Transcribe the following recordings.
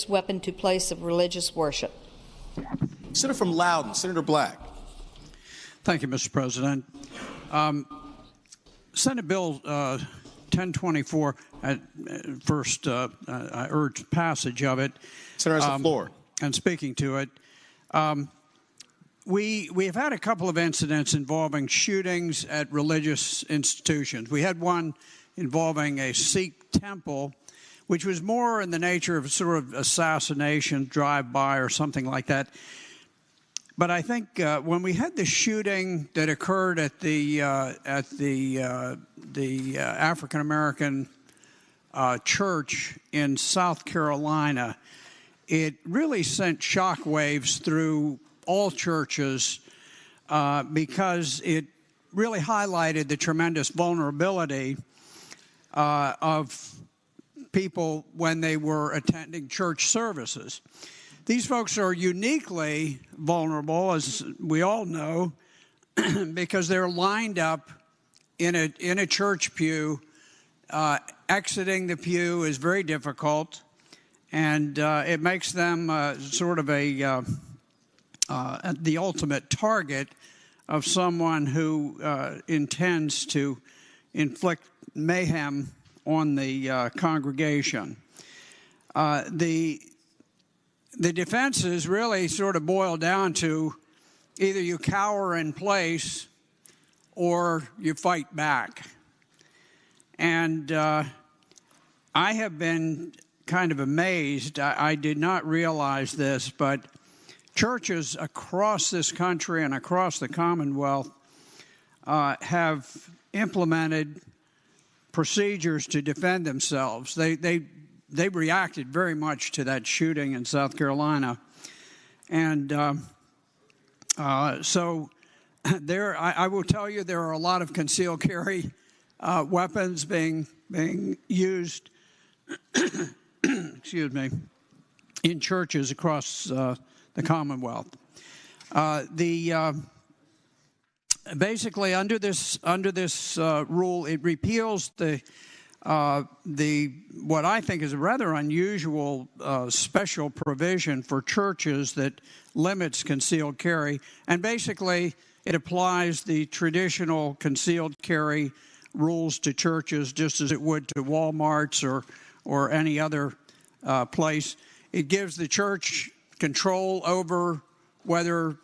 weapon to place of religious worship. Senator from Loudoun, Senator Black. Thank you, Mr. President. Senate Bill 1024, first, I urge passage of it. Senator has the floor. And speaking to it, we have had a couple of incidents involving shootings at religious institutions. We had one involving a Sikh temple, which was more in the nature of sort of assassination, drive-by or something like that. But I think when we had the shooting that occurred at the African American church in South Carolina, it really sent shockwaves through all churches because it really highlighted the tremendous vulnerability of people when they were attending church services. These folks are uniquely vulnerable, as we all know, because they're lined up in a church pew. Exiting the pew is very difficult, and it makes them sort of the ultimate target of someone who intends to inflict mayhem on the congregation. The defenses really sort of boil down to either you cower in place or you fight back. And I have been kind of amazed. I did not realize this, but churches across this country and across the Commonwealth have implemented procedures to defend themselves. They reacted very much to that shooting in South Carolina, and so there. I will tell you, there are a lot of concealed carry weapons being used. Excuse me, in churches across the Commonwealth. Basically, under this rule, it repeals the what I think is a rather unusual special provision for churches that limits concealed carry, and basically it applies the traditional concealed carry rules to churches just as it would to Walmarts or any other place. It gives the church control over whether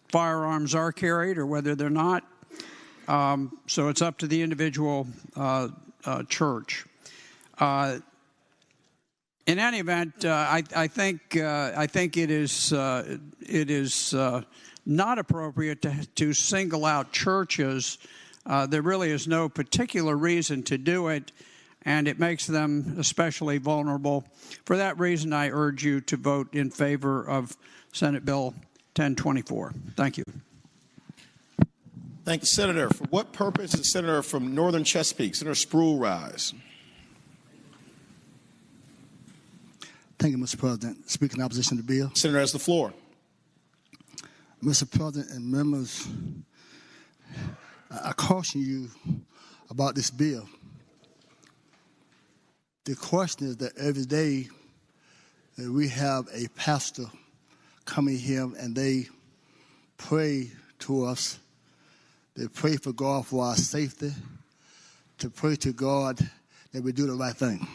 firearms are carried or whether they're not. So it's up to the individual church. In any event, I think it is not appropriate to single out churches. There really is no particular reason to do it, and it makes them especially vulnerable. For that reason, I urge you to vote in favor of Senate Bill 1024. Thank you. Thank you, Senator. For what purpose is Senator from Northern Chesapeake, Senator Sproul, rise? Thank you, Mr. President. Speaking in opposition to the bill. Senator has the floor. Mr. President and members, I caution you about this bill. The question is that every day that we have a pastor coming here and they pray to us. They pray for God for our safety, to pray to God that we do the right thing.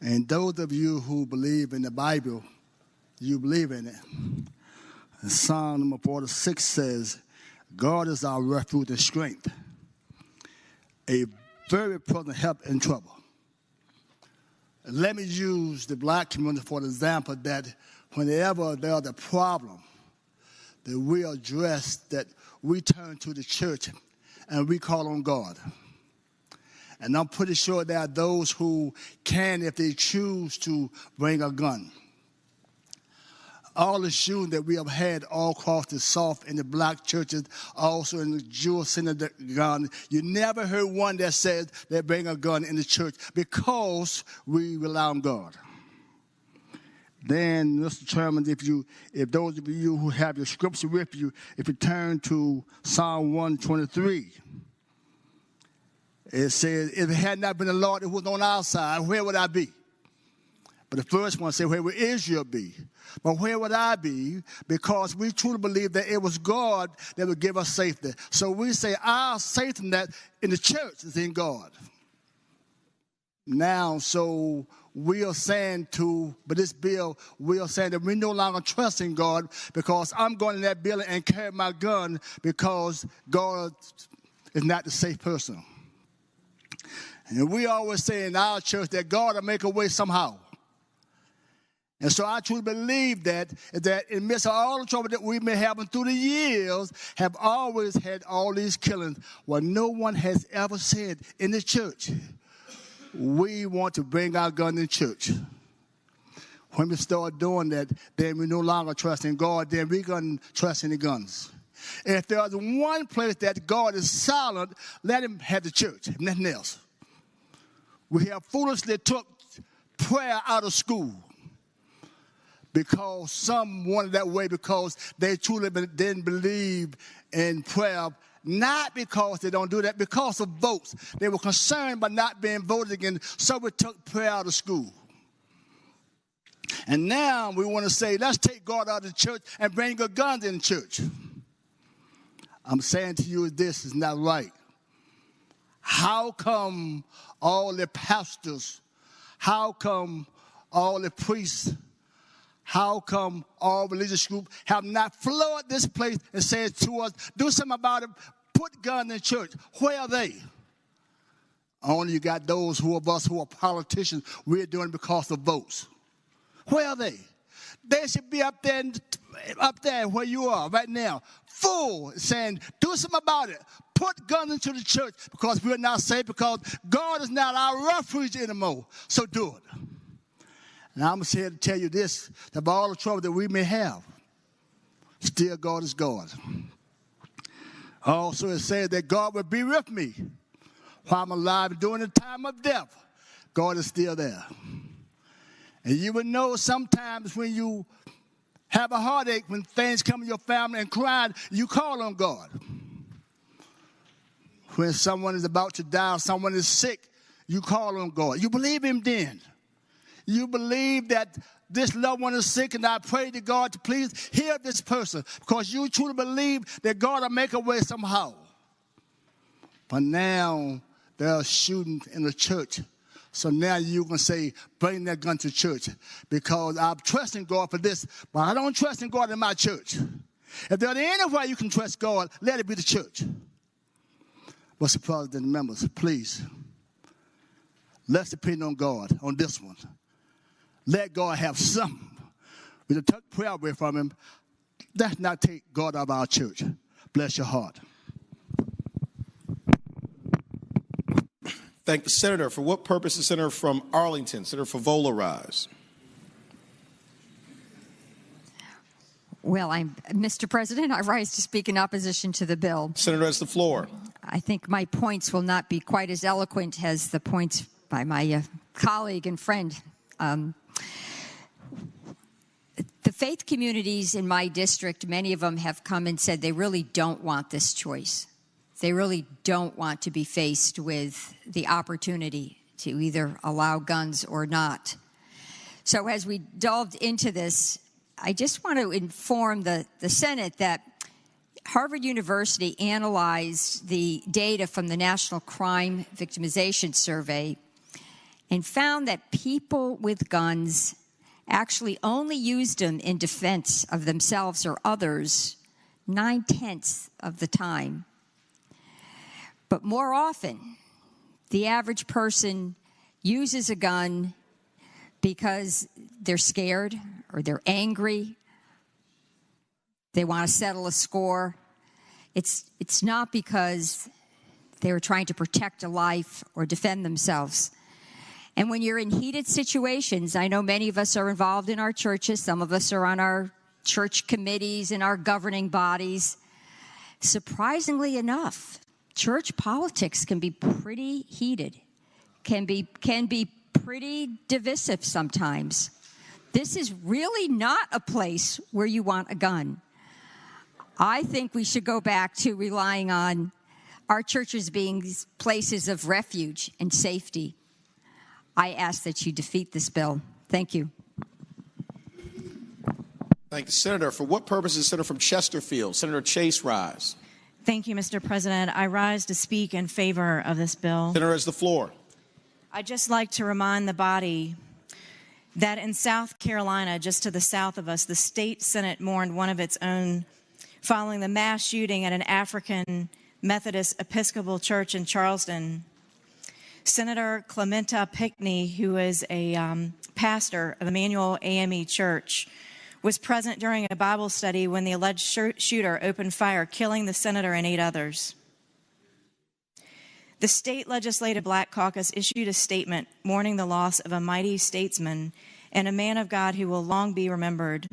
And those of you who believe in the Bible, you believe in it. And Psalm number 46 says, God is our refuge and strength, a very present help in trouble. Let me use the black community for an example that whenever there's a problem, that we address, that we turn to the church and we call on God. And I'm pretty sure there are those who can, if they choose to, bring a gun. All the shooting that we have had all across the South in the black churches, also in the Jewish synagogue, you never heard one that says they bring a gun in the church because we rely on God. Then, Mr. Chairman, if those of you who have your scripture with you, if you turn to Psalm 123, it says, if it had not been the Lord that was on our side, where would I be? But the first one said, where will Israel be? But where would I be? Because we truly believe that it was God that would give us safety. So we say our safety net in the church is in God. Now, so we are saying but this bill, we are saying that we no longer trust in God because I'm going in that building and carry my gun because God is not the safe person. And we always say in our church that God will make a way somehow. And so I truly believe that in the midst of all the trouble that we've been having through the years, have always had all these killings, what no one has ever said in the church. We want to bring our gun in church. When we start doing that, then we no longer trust in God, then we're going to trust in the guns. If there's one place that God is silent, let him have the church, if nothing else. We have foolishly took prayer out of school. Because some wanted that way because they truly didn't believe in prayer, not because they don't do that, because of votes. They were concerned about not being voted against, so we took prayer out of school. And now we want to say, let's take God out of the church and bring the guns in the church. I'm saying to you, this is not right. How come all the pastors, how come all the priests, how come all religious groups have not flooded this place and said to us, do something about it, put guns in church? Where are they? Only you got those of us who are politicians, we're doing it because of votes. Where are they? They should be up there where you are right now, full, saying, do something about it. Put guns into the church because we're not safe, because God is not our refuge anymore. So do it. And I'm here to tell you this, that by all the trouble that we may have, still God is God. Also, it says that God will be with me while I'm alive during the time of death. God is still there. And you would know sometimes when you have a heartache, when things come in your family and crying, you call on God. When someone is about to die or someone is sick, you call on God. You believe him then. You believe that this loved one is sick, and I pray to God to please heal this person because you truly believe that God will make a way somehow. But now there are shootings in the church. So now you can say, bring that gun to church because I'm trusting God for this, but I don't trust in God in my church. If there's any way you can trust God, let it be the church. What's the president members? Please, let's depend on God on this one. Let God have something. We took prayer away from him. Let's not take God out of our church. Bless your heart. Thank the senator. For what purpose the senator from Arlington, Senator Favola, rise? Well, Mr. President, I rise to speak in opposition to the bill. Senator has the floor. I think my points will not be quite as eloquent as the points by my colleague and friend. The faith communities in my district, many of them have come and said they really don't want this choice. They really don't want to be faced with the opportunity to either allow guns or not. So as we delved into this, I just want to inform the Senate that Harvard University analyzed the data from the National Crime Victimization Survey and found that people with guns actually only used them in defense of themselves or others 9/10 of the time. But more often, the average person uses a gun because they're scared or they're angry. They want to settle a score. It's not because they were trying to protect a life or defend themselves. And when you're in heated situations, I know many of us are involved in our churches. Some of us are on our church committees and our governing bodies. Surprisingly enough, church politics can be pretty heated, can be pretty divisive sometimes. This is really not a place where you want a gun. I think we should go back to relying on our churches being places of refuge and safety. I ask that you defeat this bill. Thank you. Thank the senator. For what purpose is the senator from Chesterfield, Senator Chase Rise? Thank you, Mr. President. I rise to speak in favor of this bill. Senator has the floor. I'd just like to remind the body that in South Carolina, just to the south of us, the state Senate mourned one of its own following the mass shooting at an African Methodist Episcopal church in Charleston. Senator Clementa Pinckney, who is a pastor of Emmanuel AME Church, was present during a Bible study when the alleged shooter opened fire, killing the senator and 8 others. The state legislative Black Caucus issued a statement mourning the loss of a mighty statesman and a man of God who will long be remembered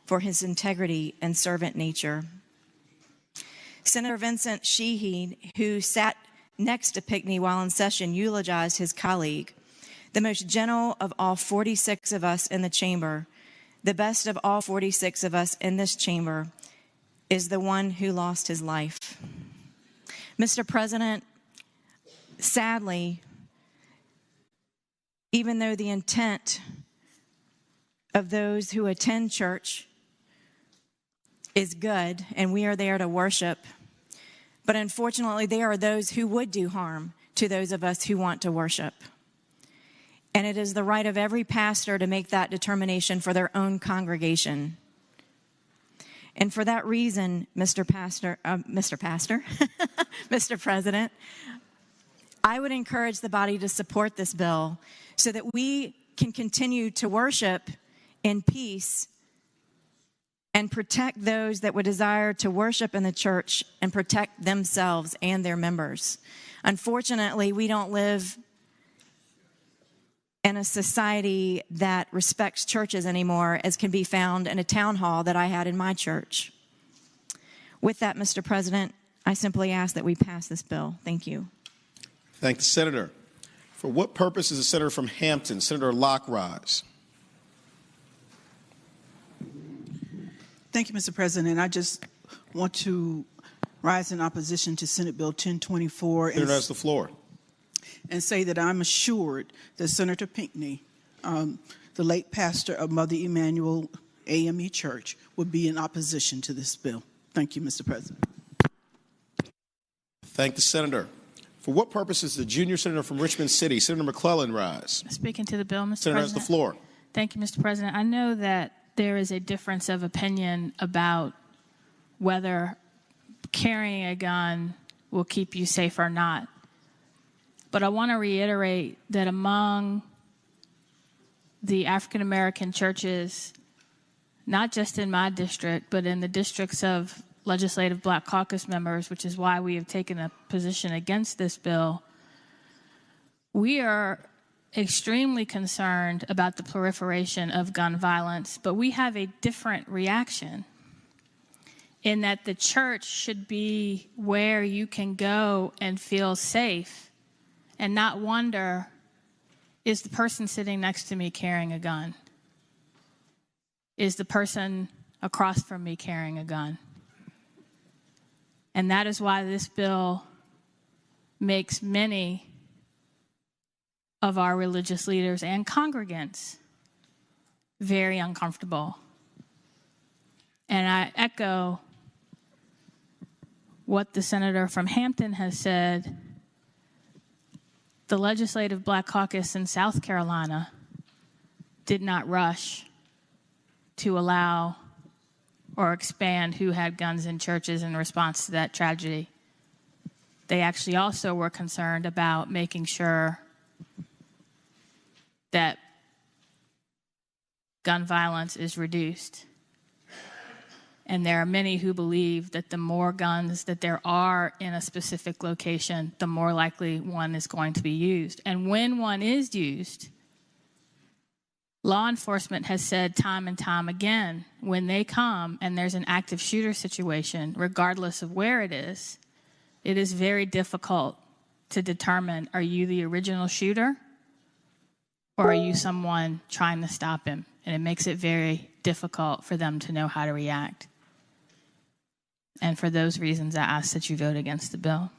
for his integrity and servant nature. Senator Vincent Sheehy, who sat next to Pinckney while in session, eulogized his colleague. The most gentle of all 46 of us in the chamber, the best of all 46 of us in this chamber, is the one who lost his life. Mr. President, sadly, even though the intent of those who attend church is good and we are there to worship, but unfortunately there are those who would do harm to those of us who want to worship. And it is the right of every pastor to make that determination for their own congregation. And for that reason, Mr. President, I would encourage the body to support this bill so that we can continue to worship in peace and protect those that would desire to worship in the church and protect themselves and their members. Unfortunately, we don't live in a society that respects churches anymore, as can be found in a town hall that I had in my church. With that, Mr. President, I simply ask that we pass this bill. Thank you. Thank the senator. For what purpose is the senator from Hampton, Senator Locke Rise? Thank you, Mr. President. I just want to rise in opposition to Senate Bill 1024 Senator has the floor. And say that I'm assured that Senator Pinckney, the late pastor of Mother Emanuel AME Church, would be in opposition to this bill. Thank you, Mr. President. Thank the senator. For what purpose is the junior senator from Richmond City, Senator McClellan Rise? Speaking to the bill, Mr. Senator has President. the floor. Thank you, Mr. President. I know that there is a difference of opinion about whether carrying a gun will keep you safe or not. But I want to reiterate that among the African American churches, not just in my district, but in the districts of legislative Black Caucus members, which is why we have taken a position against this bill, we are extremely concerned about the proliferation of gun violence, but we have a different reaction in that the church should be where you can go and feel safe and not wonder, is the person sitting next to me carrying a gun? Is the person across from me carrying a gun? And that is why this bill makes many of our religious leaders and congregants very uncomfortable. And I echo what the senator from Hampton has said. The legislative Black Caucus in South Carolina did not rush to allow or expand who had guns in churches in response to that tragedy. They actually also were concerned about making sure that gun violence is reduced. And there are many who believe that the more guns that there are in a specific location, the more likely one is going to be used. And when one is used, law enforcement has said time and time again, when they come and there's an active shooter situation, regardless of where it is very difficult to determine, are you the original shooter or are you someone trying to stop him? And it makes it very difficult for them to know how to react. And for those reasons, I ask that you vote against the bill.